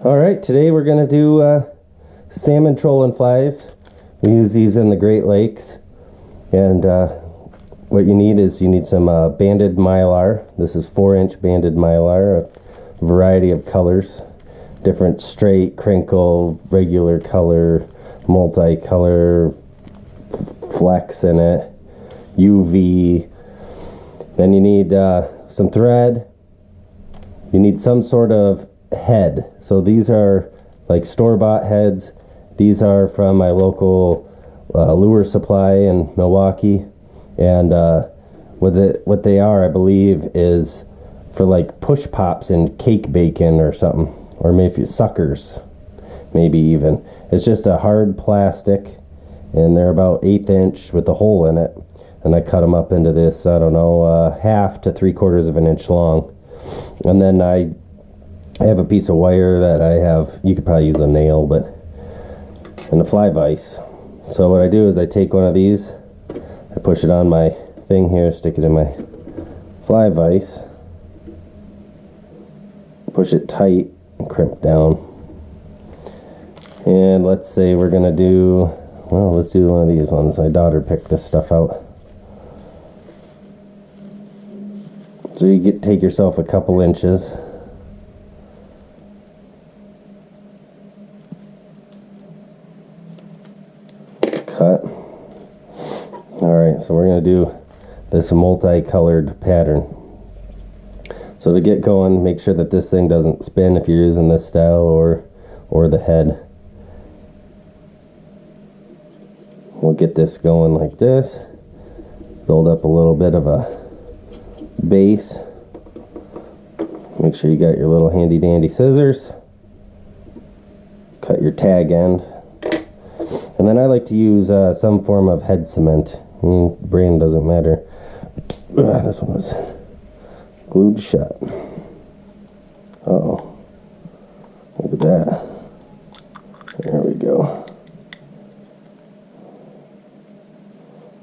Alright, today we're going to do salmon trolling flies. We use these in the Great Lakes. And what you need is some banded mylar. This is 4-inch banded mylar, a variety of colors. Different straight, crinkle, regular color, multicolor, flex in it, UV. Then you need some thread. You need some sort of head. So these are like store-bought heads. These are from my local lure supply in Milwaukee, and what they are, I believe, is for like push pops and cake bacon or something, or maybe suckers, maybe even. It's just a hard plastic, and they're about 1/8 inch with a hole in it, and I cut them up into this, I don't know, 1/2 to 3/4 of an inch long. And then I have a piece of wire that I have, you could probably use a nail, and a fly vise. So what I do is I take one of these, I push it on my thing here, stick it in my fly vise, push it tight and crimp down. And let's say we're gonna do, well, let's do one of these ones. My daughter picked this stuff out. So you take yourself a couple inches. Cut. Alright, so we're going to do this multicolored pattern. So to get going, make sure that this thing doesn't spin if you're using this style or the head. We'll get this going like this. Build up a little bit of a base. Make sure you got your little handy dandy scissors. Cut your tag end. And then I like to use some form of head cement. Brand doesn't matter. This one was glued shut. Uh-oh. Look at that. There we go.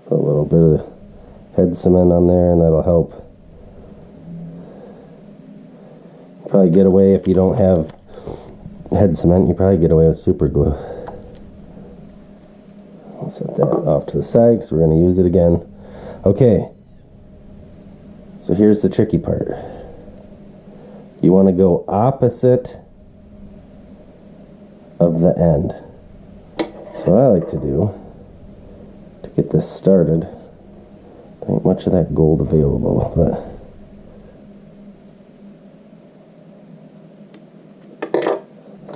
Put a little bit of head cement on there, and that'll help. Probably get away, if you don't have head cement, you probably get away with super glue. I'll set that off to the side because we're going to use it again. Okay, so here's the tricky part. You want to go opposite of the end. So what I like to do to get this started, there ain't much of that gold available, but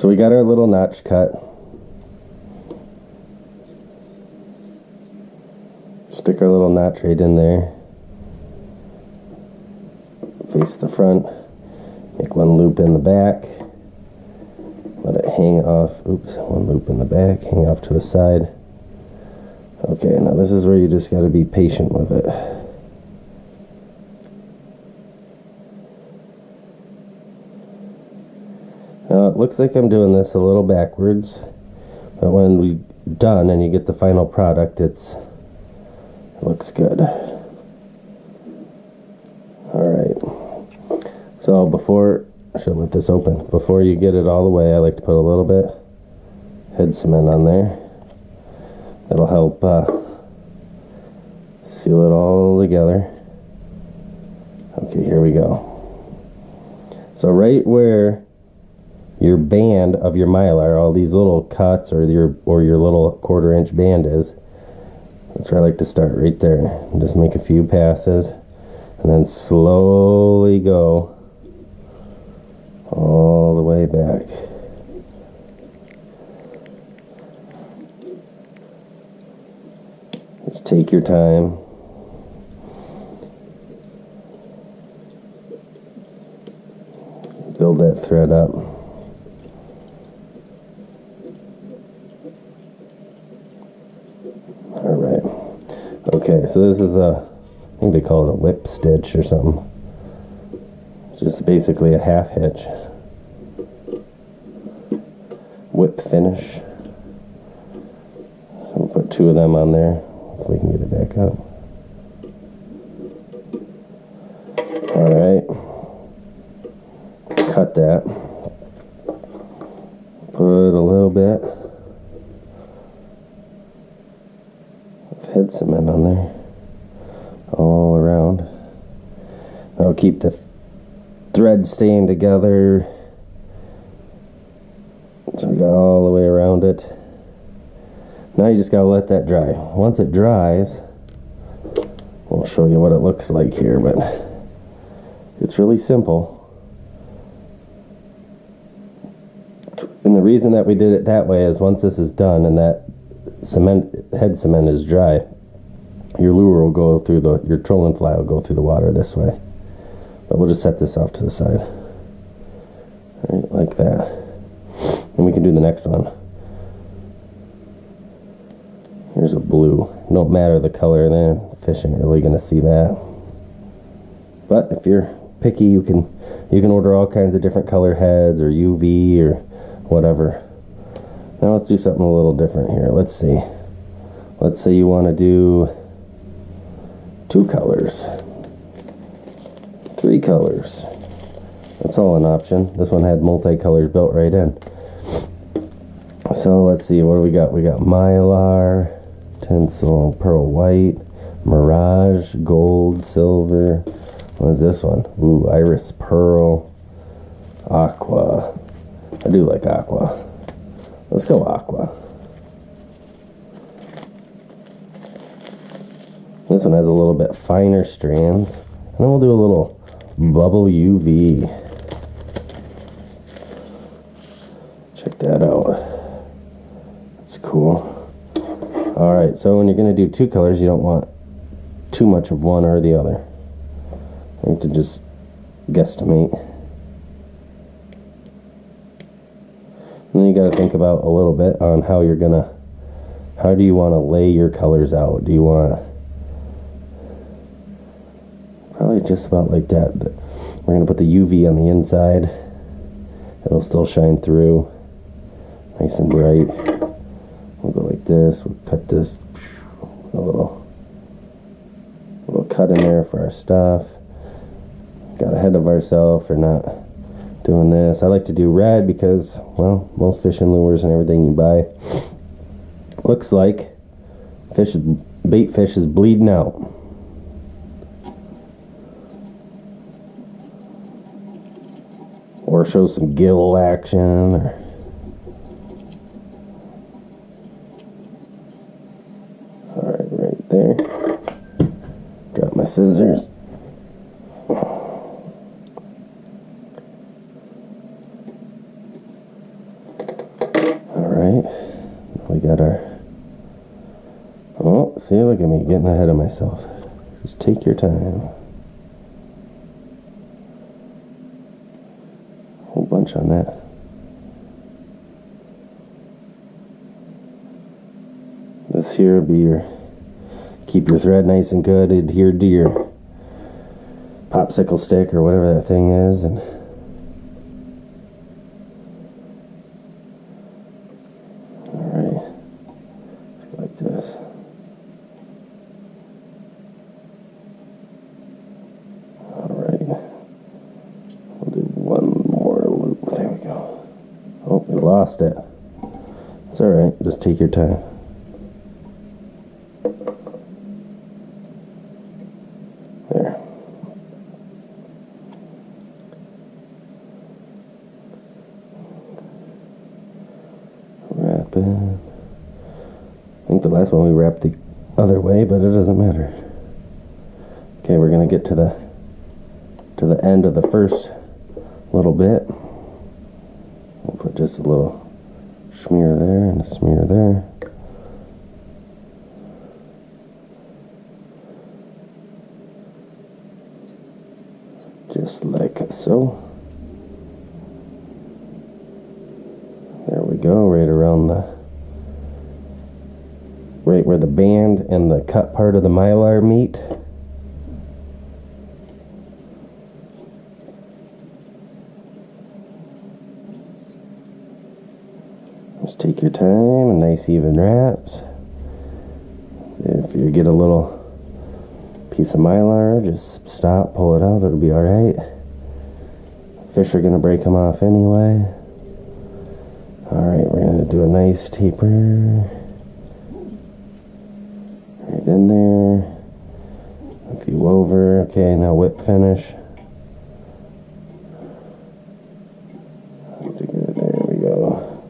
so we got our little notch cut. Stick our little notch right in there. Face the front. Make one loop in the back. Let it hang off. Oops, one loop in the back. Hang off to the side. Okay, now this is where you just got to be patient with it. Now it looks like I'm doing this a little backwards, but when we're done and you get the final product, it looks good. Alright, so I should let this open. Before you get it all the way, I like to put a little bit head cement on there. That'll help seal it all together. Okay, here we go. So right where your band of your mylar, all these little cuts, or your little 1/4 inch band is, that's where I like to start, right there. And just make a few passes and then slowly go all the way back. Just take your time. Build that thread up. Alright. Okay, so this is I think they call it a whip stitch or something. It's just basically a half hitch. Whip finish. So we'll put 2 of them on there. If we can get it back up. Alright. Cut that. put a little bit of head cement on there, all around. That'll keep the thread staying together. So we got all the way around it. Now you just gotta let that dry. Once it dries, we'll show you what it looks like here, but it's really simple. And the reason that we did it that way is once this is done and that head cement is dry, your lure will go through your trolling fly will go through the water this way. But we'll just set this off to the side. Right, like that. And we can do the next one. Here's a blue. Don't matter the color, then fish ain't really gonna see that. But if you're picky, you can order all kinds of different color heads or UV or whatever. Now let's do something a little different here. Let's see. Let's say you want to do 2 colors, 3 colors. That's all an option. This one had multicolors built right in. So let's see, what do we got? We got Mylar, Tinsel, Pearl White, Mirage, Gold, Silver. What is this one? Ooh, Iris Pearl, Aqua. I do like Aqua. Let's go Aqua. This one has a little bit finer strands. And then we'll do a little bubble UV. Check that out. That's cool. Alright, so when you're going to do 2 colors, you don't want too much of one or the other. You have to just guesstimate. And then you got to think about a little bit on how do you want to lay your colors out? Do you want probably just about like that. We're going to put the UV on the inside. It'll still shine through nice and bright. We'll go like this. We'll cut this, a little cut in there for our stuff. Got ahead of ourselves for not doing this. I like to do red because, well, most fishing lures and everything you buy looks like bait fish is bleeding out. Or shows some gill action. Alright, right there. Drop my scissors. We got our... Oh, see, look at me getting ahead of myself. Just take your time. Whole bunch on that. This here will be keep your thread nice and good adhered to your popsicle stick or whatever that thing is, and lost it. It's alright, just take your time. There. Wrap it. I think the last one we wrapped the other way, but it doesn't matter. Okay, we're gonna get to the end of the first little bit. We'll put just a little smear there and a smear there. Just like so. There we go, right around right where the band and the cut part of the mylar meet. Just take your time, a nice even wraps. If you get a little piece of mylar, just stop, pull it out, it'll be alright. Fish are going to break them off anyway. Alright, we're going to do a nice taper. Right in there. A few over. Okay, now whip finish. There we go.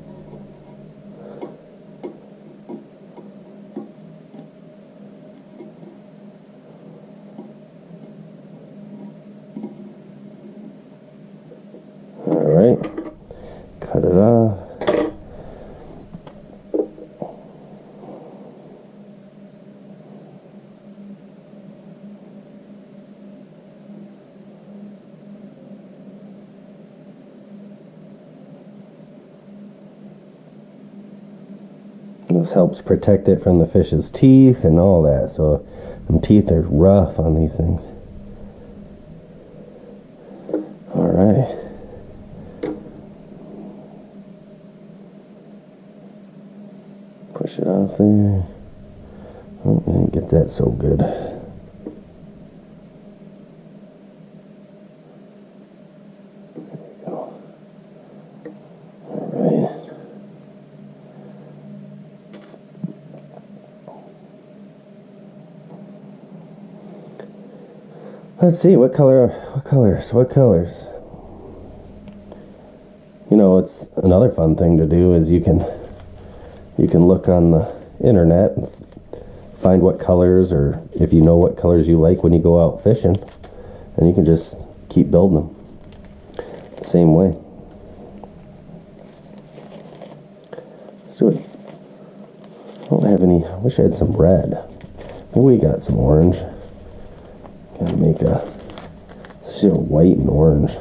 Alright, cut it off. This helps protect it from the fish's teeth and all that, so the teeth are rough on these things. Alright. Push it off there. Oh, I didn't get that so good. There we go. Alright. Let's see, what colors? You know, it's another fun thing to do is you can look on the internet and find what colors, or if you know what colors you like when you go out fishing, and you can just keep building them the same way. Let's do it. I don't have any. I wish I had some red. Maybe we got some orange. Gotta make a white and orange.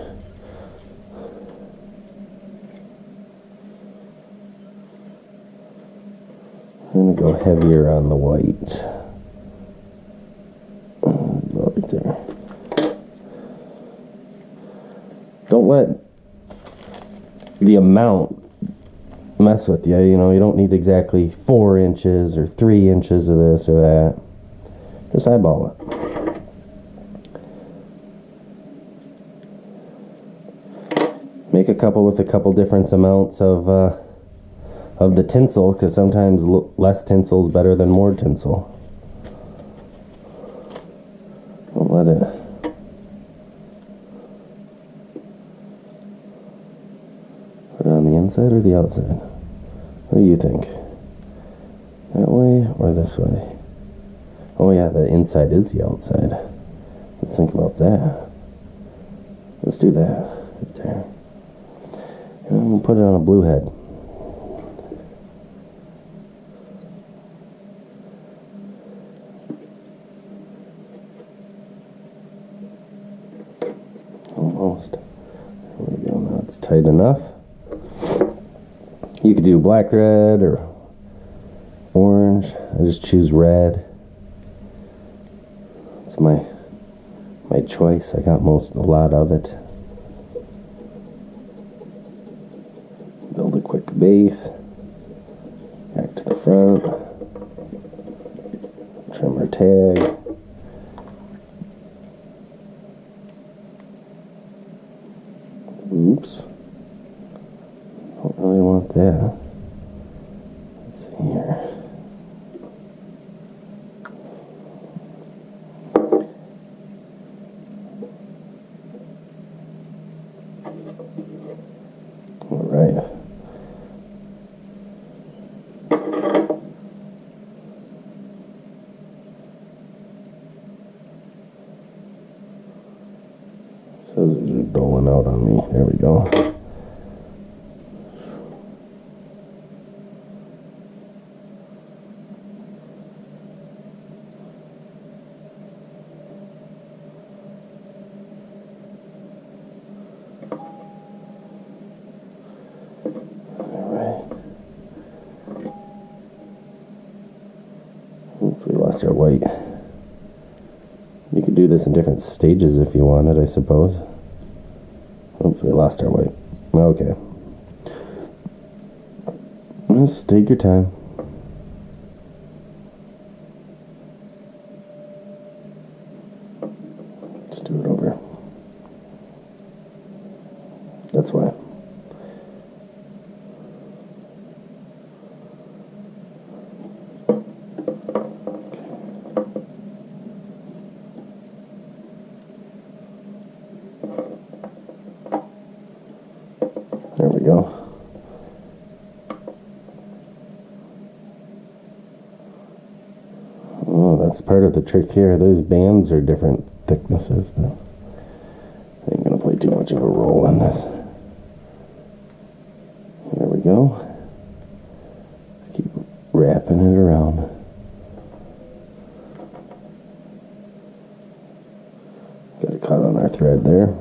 I'm gonna go heavier on the white. Right there. Don't let the amount mess with you. You know, you don't need exactly 4 inches or 3 inches of this or that. Just eyeball it. Make a couple with a couple different amounts of the tinsel, because sometimes less tinsel is better than more tinsel. Don't let it. Put it on the inside or the outside? What do you think? That way or this way? Oh yeah, the inside is the outside. Let's think about that. Let's do that right there. And we'll put it on a blue head. Almost. There we go. Now it's tight enough. You could do black thread or orange. I just choose red. It's my choice. I got a lot of it. Build a quick base. Back to the front. Trim our tag. Oops. Don't really want that. Let's see here. All right. Says it's just doling out on me. There we go. Oops, we lost our white. You could do this in different stages if you wanted, I suppose. Oops, we lost our white. Okay. Just take your time. Let's do it over. That's why. There we go. Oh, that's part of the trick here. Those bands are different thicknesses, but I ain't gonna play too much of a role in this. There we go. Just keep wrapping it around. Got a cut on our thread there.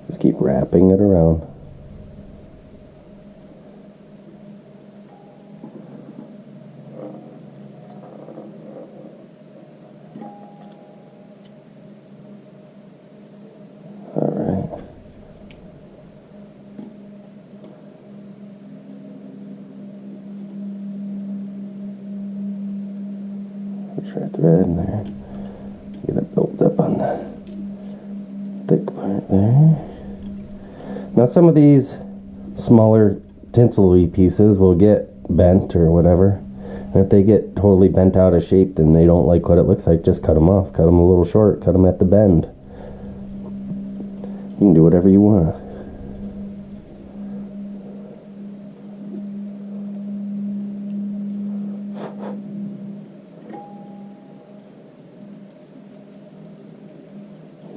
Just keep wrapping it around. Alright. Push our thread in there. Get it built up on the thick part there. Now some of these smaller tinsel-y pieces will get bent or whatever. And if they get totally bent out of shape, then they don't like what it looks like, just cut them off. Cut them a little short, cut them at the bend. You can do whatever you want.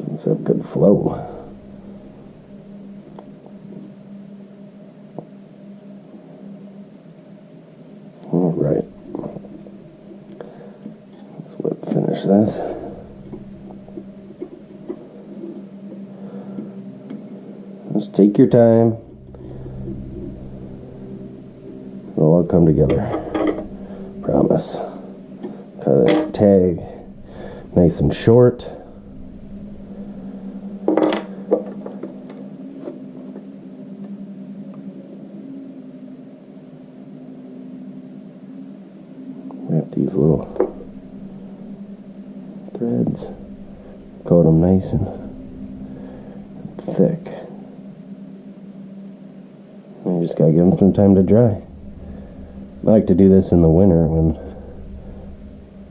Let's have good flow. Alright. Let's finish this. Just take your time. It'll all come together. Promise. Cut a tag nice and short. Wrap these little threads. Coat them nice and thick. You just gotta give them some time to dry. I like to do this in the winter when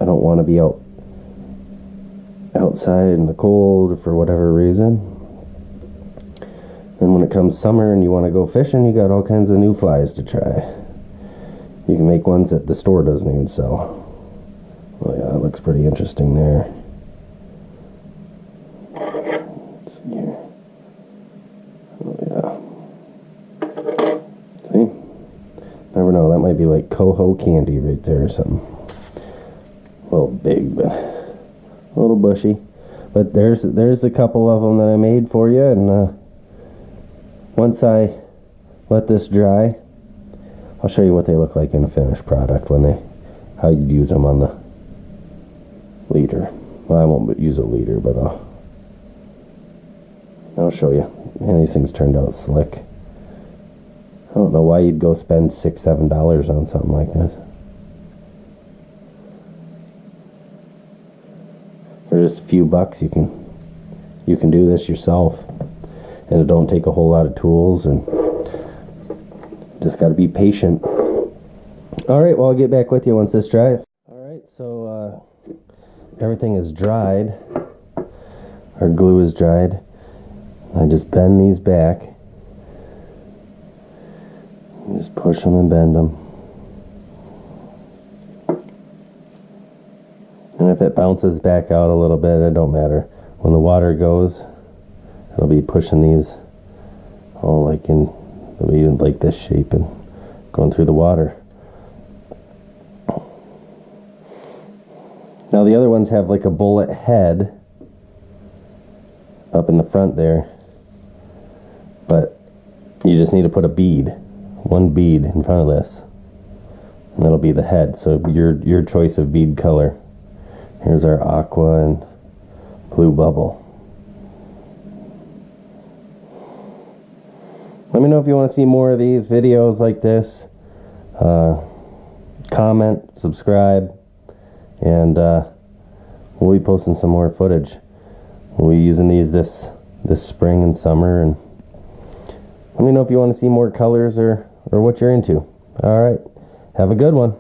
I don't want to be outside in the cold for whatever reason. And when it comes summer and you want to go fishing, you got all kinds of new flies to try. You can make ones that the store doesn't even sell. Well, yeah, that looks pretty interesting there. Let's see here. Oh, yeah. See? Never know, that might be like coho candy right there or something. A little big, but a little bushy. But there's a couple of them that I made for you, and once I let this dry, I'll show you what they look like in a finished product how you'd use them on the leader. Well, I won't use a leader, but I'll show you. Man, these things turned out slick. I don't know why you'd go spend $6, $7 on something like this. For just a few bucks, you can do this yourself, and it don't take a whole lot of tools, and just got to be patient. All right, well, I'll get back with you once this dries. All right, so everything is dried. Our glue is dried. I just bend these back. Just push them and bend them. And if it bounces back out a little bit, it don't matter. When the water goes, it'll be pushing these all like it'll be like this shape and going through the water. Now the other ones have like a bullet head up in the front there, but you just need to put a bead, one bead in front of this, and that'll be the head. So your choice of bead color. Here's our aqua and blue bubble. Let me know if you want to see more of these videos like this. Comment, subscribe, and we'll be posting some more footage. We'll be using these this spring and summer, and let me know if you want to see more colors or what you're into. All right, have a good one.